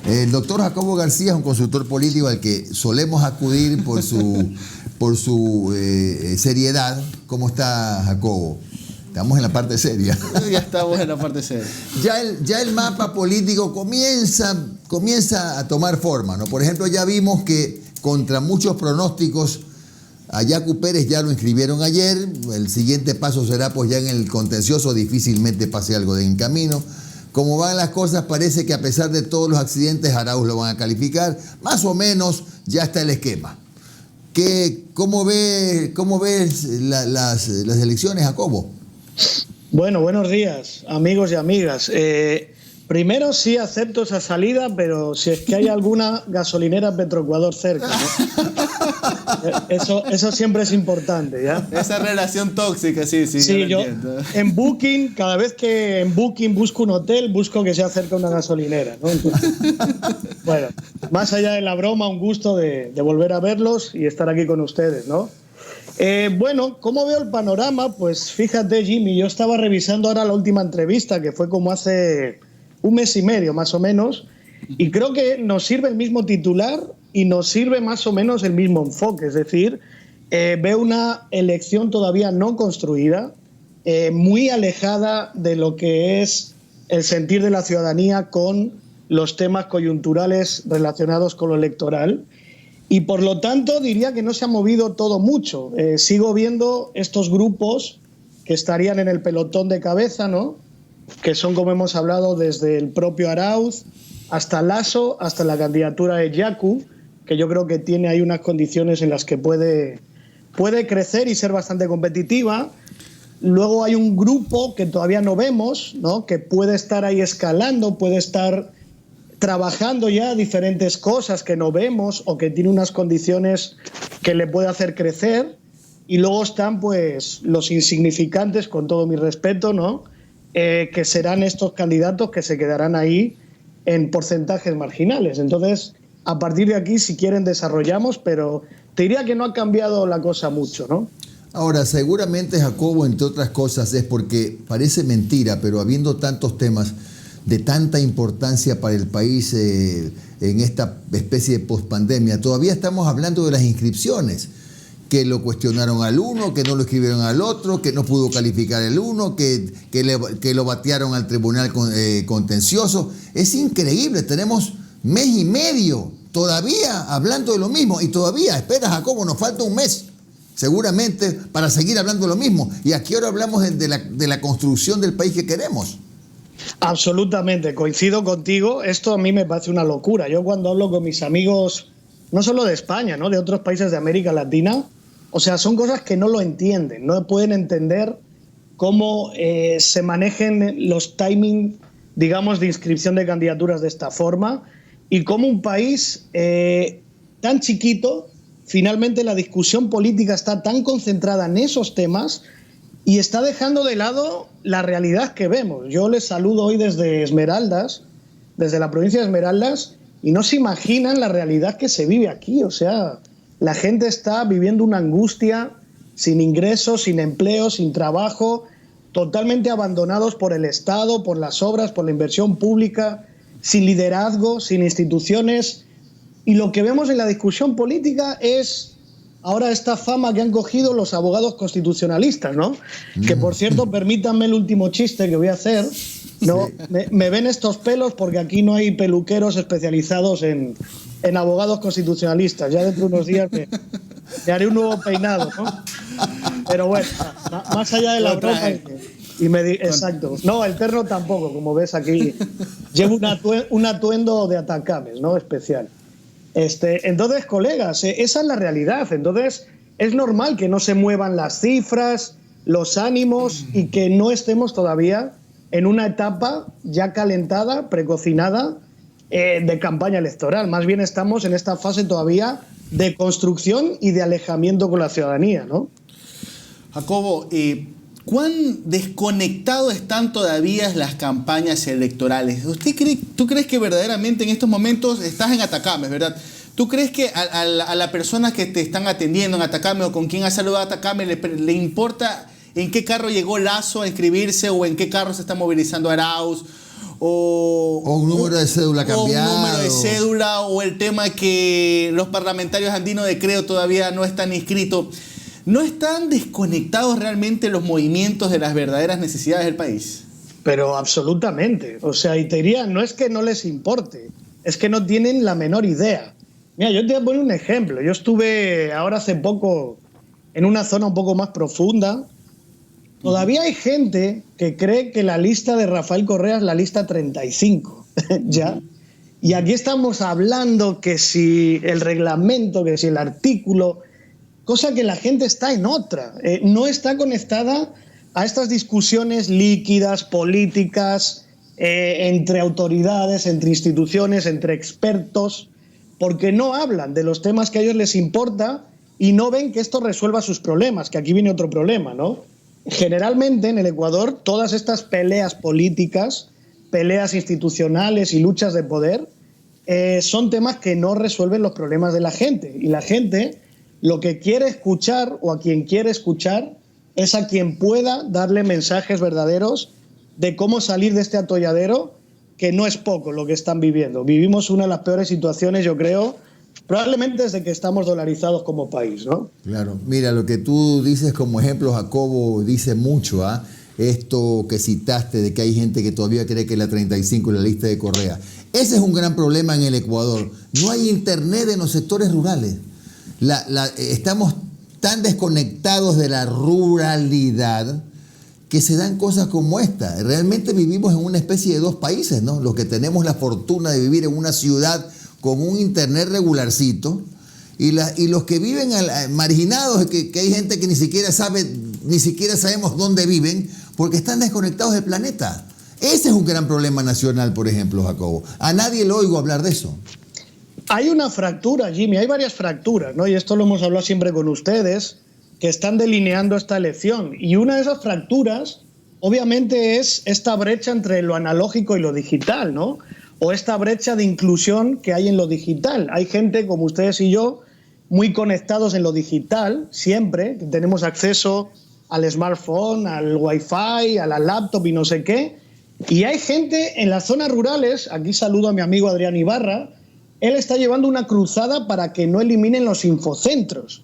El doctor Jacobo García es un consultor político al que solemos acudir por su seriedad. ¿Cómo está, Jacobo? Estamos en la parte seria. Ya estamos en la parte seria. Ya el mapa político comienza a tomar forma, ¿no? Por ejemplo, ya vimos que contra muchos pronósticos a Yacu Pérez ya lo inscribieron ayer. El siguiente paso será pues ya en el contencioso, difícilmente pase algo en camino. Como van las cosas, parece que a pesar de todos los accidentes, Arauz lo van a calificar. Más o menos ya está el esquema. ¿Cómo ves las elecciones, Jacobo? Bueno, buenos días, amigos y amigas. Primero sí acepto esa salida, pero si es que hay alguna gasolinera Petroecuador cerca, ¿no? Eso siempre es importante, ¿ya? Esa relación tóxica, sí. Sí, yo en Booking, cada vez que en Booking busco un hotel, busco que sea cerca una gasolinera, ¿no? Entonces, bueno, más allá de la broma, un gusto de volver a verlos y estar aquí con ustedes, ¿no? Bueno, ¿cómo veo el panorama? Pues fíjate, Jimmy, yo estaba revisando ahora la última entrevista, que fue como hace un mes y medio, más o menos, y creo que nos sirve el mismo titular y nos sirve más o menos el mismo enfoque. Es decir, veo una elección todavía no construida, muy alejada de lo que es el sentir de la ciudadanía con los temas coyunturales relacionados con lo electoral. Y por lo tanto diría que no se ha movido todo mucho. Sigo viendo estos grupos que estarían en el pelotón de cabeza, ¿no? Que son, como hemos hablado, desde el propio Arauz hasta Lasso, hasta la candidatura de Yacu, que yo creo que tiene ahí unas condiciones en las que puede crecer y ser bastante competitiva. Luego hay un grupo que todavía no vemos, ¿no? Que puede estar ahí escalando, puede estar trabajando ya diferentes cosas que no vemos o que tiene unas condiciones que le puede hacer crecer. Y luego están pues los insignificantes, con todo mi respeto, ¿no? Que serán estos candidatos que se quedarán ahí en porcentajes marginales. Entonces, a partir de aquí, si quieren, desarrollamos, pero te diría que no ha cambiado la cosa mucho, ¿no? Ahora, seguramente, Jacobo, entre otras cosas, es porque parece mentira, pero habiendo tantos temas de tanta importancia para el país en esta especie de pospandemia, todavía estamos hablando de las inscripciones, que lo cuestionaron al uno, que no lo escribieron al otro, que no pudo calificar el uno, que lo batearon al tribunal contencioso. Es increíble, tenemos mes y medio todavía hablando de lo mismo y todavía, espera, Jacobo, nos falta un mes seguramente para seguir hablando de lo mismo. Y aquí ahora hablamos de la construcción del país que queremos. Absolutamente, coincido contigo. Esto a mí me parece una locura. Yo cuando hablo con mis amigos, no solo de España, ¿no? De otros países de América Latina, o sea, son cosas que no lo entienden, no pueden entender cómo se manejen los timing, digamos, de inscripción de candidaturas de esta forma y cómo un país tan chiquito, finalmente la discusión política está tan concentrada en esos temas y está dejando de lado la realidad que vemos. Yo les saludo hoy desde Esmeraldas, desde la provincia de Esmeraldas, y no se imaginan la realidad que se vive aquí. O sea, la gente está viviendo una angustia, sin ingresos, sin empleo, sin trabajo, totalmente abandonados por el Estado, por las obras, por la inversión pública, sin liderazgo, sin instituciones. Y lo que vemos en la discusión política es ahora esta fama que han cogido los abogados constitucionalistas, ¿no? Que, por cierto, permítanme el último chiste que voy a hacer, ¿no? Me ven estos pelos porque aquí no hay peluqueros especializados en abogados constitucionalistas. Ya dentro de unos días me haré un nuevo peinado, ¿no? Pero bueno, más allá de la broma. Exacto. No, el terno tampoco, como ves aquí. Llevo un atuendo de atacames, ¿no? Especial. Entonces, colegas, esa es la realidad. Entonces, es normal que no se muevan las cifras, los ánimos y que no estemos todavía en una etapa ya calentada, precocinada, de campaña electoral. Más bien estamos en esta fase todavía de construcción y de alejamiento con la ciudadanía, ¿no? Jacobo, ¿cuán desconectados están todavía las campañas electorales? ¿Tú crees que verdaderamente en estos momentos estás en Atacames, verdad? ¿Tú crees que a la persona que te están atendiendo en Atacames o con quien has saludado a Atacames le importa en qué carro llegó Lasso a inscribirse o en qué carro se está movilizando Arauz o un número de cédula cambiado. O un número de cédula, o el tema que los parlamentarios andinos de Creo todavía no están inscritos. ¿No están desconectados realmente los movimientos de las verdaderas necesidades del país? Pero absolutamente. O sea, y te diría, no es que no les importe, es que no tienen la menor idea. Mira, yo te voy a poner un ejemplo. Yo estuve ahora hace poco en una zona un poco más profunda. Todavía hay gente que cree que la lista de Rafael Correa es la lista 35, ¿ya? Y aquí estamos hablando que si el reglamento, que si el artículo, cosa que la gente está en otra, no está conectada a estas discusiones líquidas, políticas, entre autoridades, entre instituciones, entre expertos, porque no hablan de los temas que a ellos les importa y no ven que esto resuelva sus problemas, que aquí viene otro problema, ¿no? Generalmente en el Ecuador todas estas peleas políticas, peleas institucionales y luchas de poder son temas que no resuelven los problemas de la gente. Y la gente lo que quiere escuchar, o a quien quiere escuchar, es a quien pueda darle mensajes verdaderos de cómo salir de este atolladero, que no es poco lo que están viviendo. Vivimos una de las peores situaciones, yo creo, probablemente desde que estamos dolarizados como país, ¿no? Claro. Mira, lo que tú dices como ejemplo, Jacobo, dice mucho, ¿ah? Esto que citaste de que hay gente que todavía cree que la 35 es la lista de Correa. Ese es un gran problema en el Ecuador. No hay internet en los sectores rurales. Estamos tan desconectados de la ruralidad que se dan cosas como esta. Realmente vivimos en una especie de dos países, ¿no? Los que tenemos la fortuna de vivir en una ciudad con un internet regularcito y los que viven marginados, que hay gente que ni siquiera sabemos dónde viven porque están desconectados del planeta. Ese es un gran problema nacional, por ejemplo, Jacobo. A nadie le oigo hablar de eso. Hay una fractura, Jimmy, hay varias fracturas, ¿no? Y esto lo hemos hablado siempre con ustedes, que están delineando esta elección. Y una de esas fracturas, obviamente, es esta brecha entre lo analógico y lo digital, ¿no? O esta brecha de inclusión que hay en lo digital. Hay gente como ustedes y yo, muy conectados en lo digital, siempre, que tenemos acceso al smartphone, al wifi, a la laptop y no sé qué. Y hay gente en las zonas rurales, aquí saludo a mi amigo Adrián Ibarra, él está llevando una cruzada para que no eliminen los infocentros.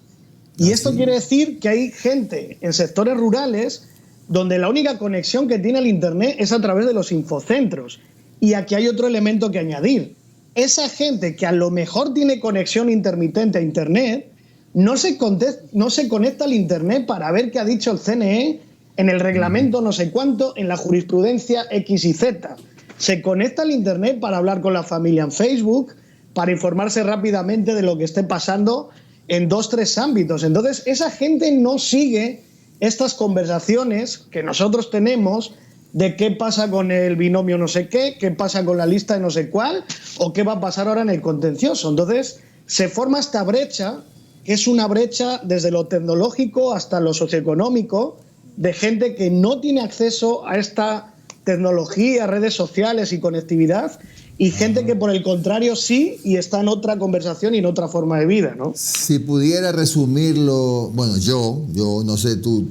Y esto quiere decir que hay gente en sectores rurales donde la única conexión que tiene al internet es a través de los infocentros. Y aquí hay otro elemento que añadir. Esa gente que a lo mejor tiene conexión intermitente a internet no se conecta al internet para ver qué ha dicho el CNE en el reglamento no sé cuánto, en la jurisprudencia X y Z. Se conecta al internet para hablar con la familia en Facebook, para informarse rápidamente de lo que esté pasando en 2-3 ámbitos. Entonces, esa gente no sigue estas conversaciones que nosotros tenemos de qué pasa con el binomio no sé qué pasa con la lista de no sé cuál, o qué va a pasar ahora en el contencioso. Entonces, se forma esta brecha, que es una brecha desde lo tecnológico hasta lo socioeconómico, de gente que no tiene acceso a esta tecnología, redes sociales y conectividad, y gente que por el contrario sí, y está en otra conversación y en otra forma de vida, ¿no? Si pudiera resumirlo, bueno, yo no sé, tú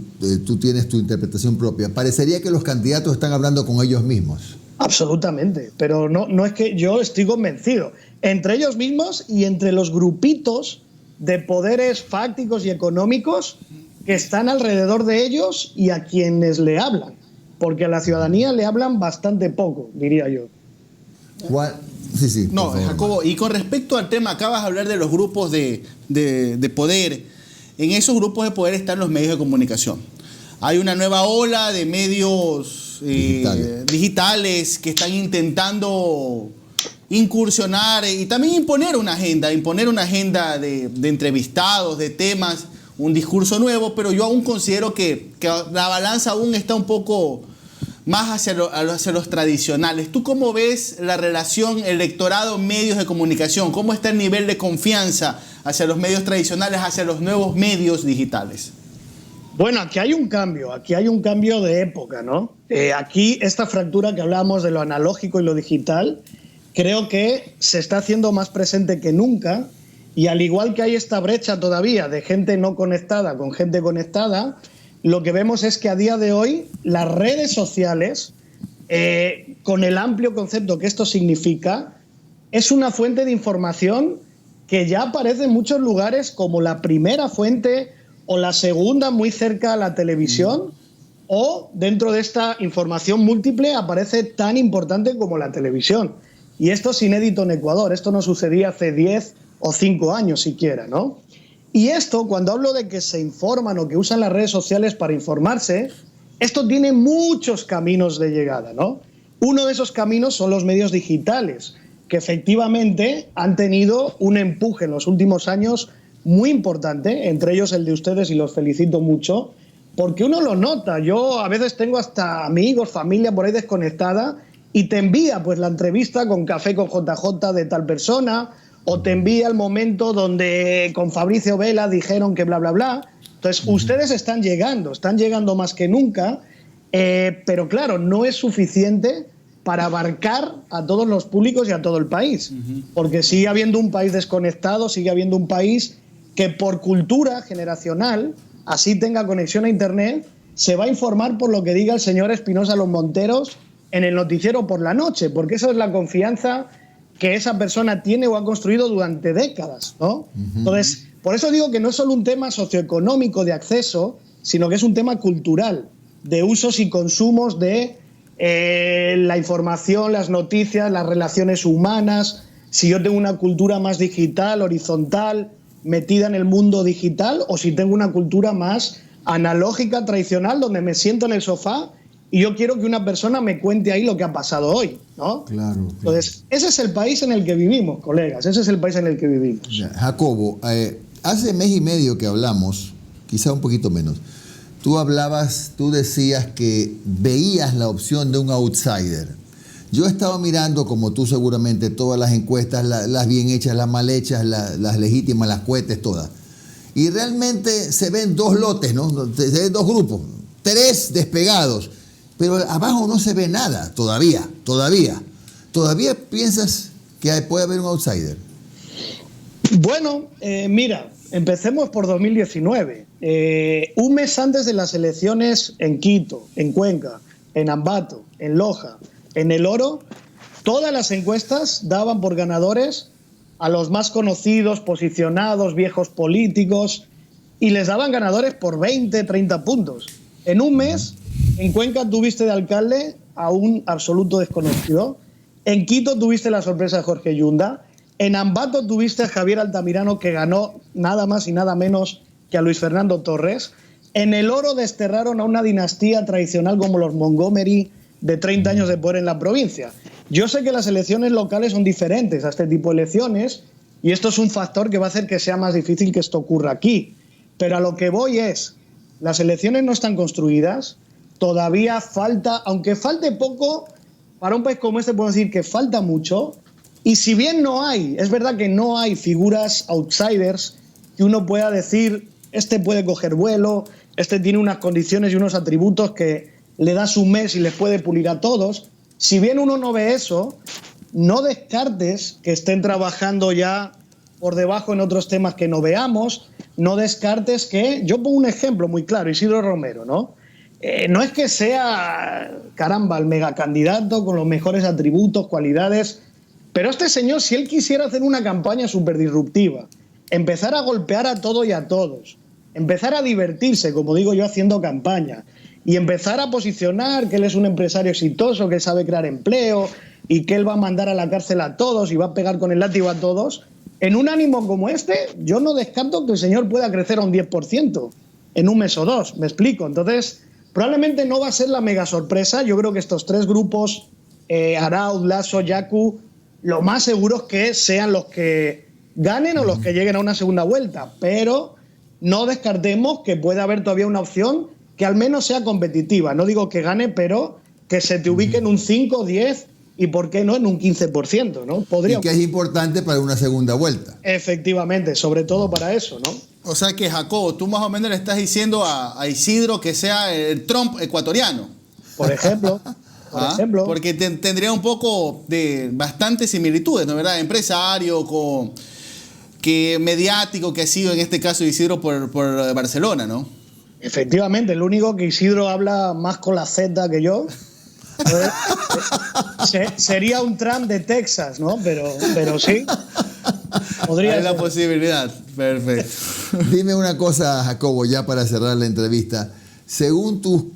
tienes tu interpretación propia, parecería que los candidatos están hablando con ellos mismos. Absolutamente, pero no es que yo estoy convencido. Entre ellos mismos y entre los grupitos de poderes fácticos y económicos que están alrededor de ellos y a quienes le hablan, porque a la ciudadanía le hablan bastante poco, diría yo. Sí, no, favor, Jacobo, y con respecto al tema, acabas de hablar de los grupos de poder. En esos grupos de poder están los medios de comunicación. Hay una nueva ola de medios digitales que están intentando incursionar y también imponer una agenda de entrevistados, de temas, un discurso nuevo, pero yo aún considero que la balanza aún está un poco más hacia los tradicionales. ¿Tú cómo ves la relación electorado-medios de comunicación? ¿Cómo está el nivel de confianza hacia los medios tradicionales, hacia los nuevos medios digitales? Bueno, aquí hay un cambio de época, ¿no? Aquí esta fractura que hablábamos de lo analógico y lo digital, creo que se está haciendo más presente que nunca, y al igual que hay esta brecha todavía de gente no conectada con gente conectada, lo que vemos es que a día de hoy las redes sociales con el amplio concepto que esto significa, es una fuente de información que ya aparece en muchos lugares como la primera fuente o la segunda, muy cerca a la televisión, o dentro de esta información múltiple aparece tan importante como la televisión. Y esto es inédito en Ecuador, esto no sucedía hace 10 o 5 años siquiera, ¿no? Y esto, cuando hablo de que se informan o que usan las redes sociales para informarse, esto tiene muchos caminos de llegada, ¿no? Uno de esos caminos son los medios digitales, que efectivamente han tenido un empuje en los últimos años muy importante, entre ellos el de ustedes, y los felicito mucho, porque uno lo nota. Yo a veces tengo hasta amigos, familia por ahí desconectada, y te envía pues la entrevista con Café con JJ de tal persona, o te envía el momento donde con Fabricio Vela dijeron que bla, bla, bla. Entonces, ustedes están llegando más que nunca, pero claro, no es suficiente para abarcar a todos los públicos y a todo el país, porque sigue habiendo un país desconectado, sigue habiendo un país que por cultura generacional, así tenga conexión a Internet, se va a informar por lo que diga el señor Espinosa Los Monteros en el noticiero por la noche, porque esa es la confianza que esa persona tiene o ha construido durante décadas, ¿no? Entonces, por eso digo que no es solo un tema socioeconómico de acceso, sino que es un tema cultural, de usos y consumos de la información, las noticias, las relaciones humanas. Si yo tengo una cultura más digital, horizontal, metida en el mundo digital, o si tengo una cultura más analógica, tradicional, donde me siento en el sofá y yo quiero que una persona me cuente ahí lo que ha pasado hoy, ¿no? Claro. Entonces, ese es el país en el que vivimos, colegas, ese es el país en el que vivimos. Jacobo, hace mes y medio que hablamos, quizá un poquito menos, tú decías que veías la opción de un outsider. Yo he estado mirando, como tú seguramente, todas las encuestas, las bien hechas, las mal hechas, las legítimas, las cohetes, todas. Y realmente se ven dos lotes, ¿no? Se ven dos grupos, 3 despegados, pero abajo no se ve nada todavía. ¿Todavía piensas que puede haber un outsider? Bueno, mira, empecemos por 2019. Un mes antes de las elecciones en Quito, en Cuenca, en Ambato, en Loja, en El Oro, todas las encuestas daban por ganadores a los más conocidos, posicionados, viejos políticos, y les daban ganadores por 20, 30 puntos. En un mes, en Cuenca tuviste de alcalde a un absoluto desconocido, en Quito tuviste la sorpresa de Jorge Yunda, en Ambato tuviste a Javier Altamirano, que ganó nada más y nada menos que a Luis Fernando Torres, en El Oro desterraron a una dinastía tradicional como los Montgomery, de 30 años de poder en la provincia. Yo sé que las elecciones locales son diferentes a este tipo de elecciones, y esto es un factor que va a hacer que sea más difícil que esto ocurra aquí. Pero a lo que voy es, las elecciones no están construidas, todavía falta, aunque falte poco, para un país como este puedo decir que falta mucho, y si bien no hay, es verdad que no hay figuras outsiders que uno pueda decir, este puede coger vuelo, este tiene unas condiciones y unos atributos que le das un mes y les puede pulir a todos. Si bien uno no ve eso, no descartes que estén trabajando ya por debajo en otros temas que no veamos, no descartes que, yo pongo un ejemplo muy claro, Isidro Romero, ¿no? No es que sea, caramba, el megacandidato con los mejores atributos, cualidades, pero este señor, si él quisiera hacer una campaña súper disruptiva, empezar a golpear a todo y a todos, empezar a divertirse, como digo yo, haciendo campaña, y empezar a posicionar que él es un empresario exitoso, que sabe crear empleo y que él va a mandar a la cárcel a todos y va a pegar con el látigo a todos, en un ánimo como este, yo no descarto que el señor pueda crecer a un 10% en un mes o dos, me explico. Entonces, probablemente no va a ser la mega sorpresa. Yo creo que estos 3 grupos, Arauz, Lasso, Yaku, lo más seguro es que sean los que ganen o los que lleguen a una segunda vuelta, pero no descartemos que pueda haber todavía una opción que al menos sea competitiva. No digo que gane, pero que se te ubique en un 5, 10 y, ¿por qué no?, en un 15%, ¿no? Podría... Y que es importante para una segunda vuelta. Efectivamente, sobre todo para eso, ¿no? O sea que, Jacobo, tú más o menos le estás diciendo a Isidro que sea el Trump ecuatoriano. Por ejemplo. Porque tendría un poco de bastantes similitudes, ¿no? ¿Verdad? Empresario, que mediático que ha sido en este caso Isidro por Barcelona, ¿no? Efectivamente, el único que Isidro habla más con la Z que yo. Sería un Trump de Texas, ¿no? Pero sí. Podría Hay la ser. posibilidad. Perfecto. Dime una cosa, Jacobo, ya para cerrar la entrevista. Según tú,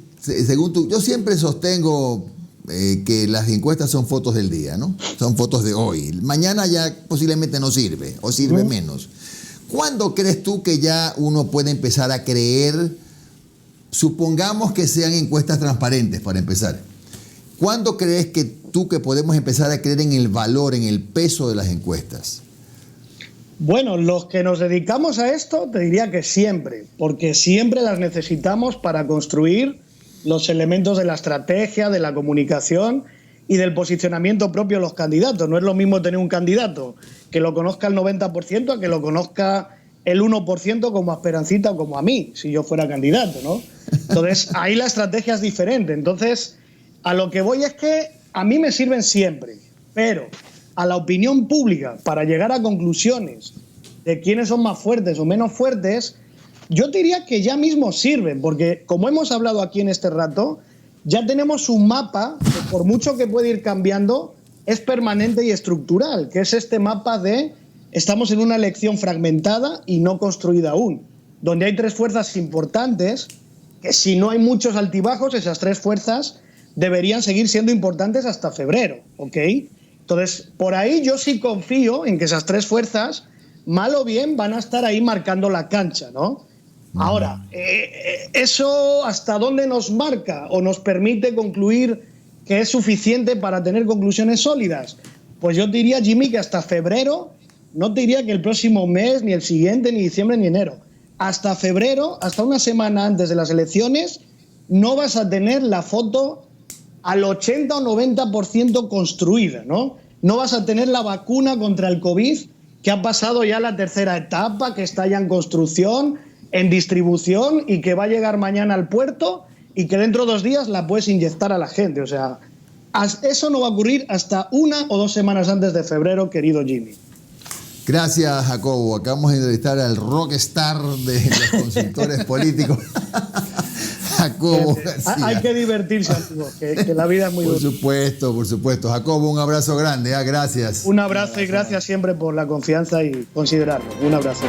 yo siempre sostengo que las encuestas son fotos del día, ¿no? Son fotos de hoy. Mañana ya posiblemente no sirve, o sirve menos. ¿Cuándo crees tú que ya uno puede empezar a creer, supongamos que sean encuestas transparentes para empezar? ¿Cuándo crees que podemos empezar a creer en el valor, en el peso de las encuestas? Bueno, los que nos dedicamos a esto, te diría que siempre, porque siempre las necesitamos para construir los elementos de la estrategia, de la comunicación y del posicionamiento propio de los candidatos. No es lo mismo tener un candidato que lo conozca el 90% a que lo conozca el 1% como a Esperancita o como a mí, si yo fuera candidato, ¿no? Entonces, ahí la estrategia es diferente. Entonces, a lo que voy es que a mí me sirven siempre, pero a la opinión pública, para llegar a conclusiones de quiénes son más fuertes o menos fuertes, yo diría que ya mismo sirven, porque como hemos hablado aquí en este rato, ya tenemos un mapa que por mucho que puede ir cambiando, es permanente y estructural, que es este mapa de estamos en una elección fragmentada y no construida aún, donde hay tres fuerzas importantes, que si no hay muchos altibajos, esas tres fuerzas deberían seguir siendo importantes hasta febrero, ¿ok? Entonces, por ahí yo sí confío en que esas tres fuerzas, mal o bien, van a estar ahí marcando la cancha, ¿no? Ahora, ¿eso hasta dónde nos marca o nos permite concluir que es suficiente para tener conclusiones sólidas? Pues yo diría, Jimmy, que hasta febrero, no te diría que el próximo mes, ni el siguiente, ni diciembre, ni enero. Hasta febrero, hasta una semana antes de las elecciones, no vas a tener la foto al 80 o 90% construida, ¿no? No vas a tener la vacuna contra el COVID, que ha pasado ya la tercera etapa, que está ya en construcción, en distribución y que va a llegar mañana al puerto y que dentro de 2 días la puedes inyectar a la gente. O sea, eso no va a ocurrir hasta 1 o 2 semanas antes de febrero, querido Jimmy. Gracias, Jacobo. Acabamos de entrevistar al rockstar de los consultores políticos, Jacobo García. Hay que divertirse, amigos, que la vida es muy dura. Por supuesto. Jacobo, un abrazo grande. Gracias. Un abrazo y gracias siempre por la confianza y considerarlo. Un abrazo.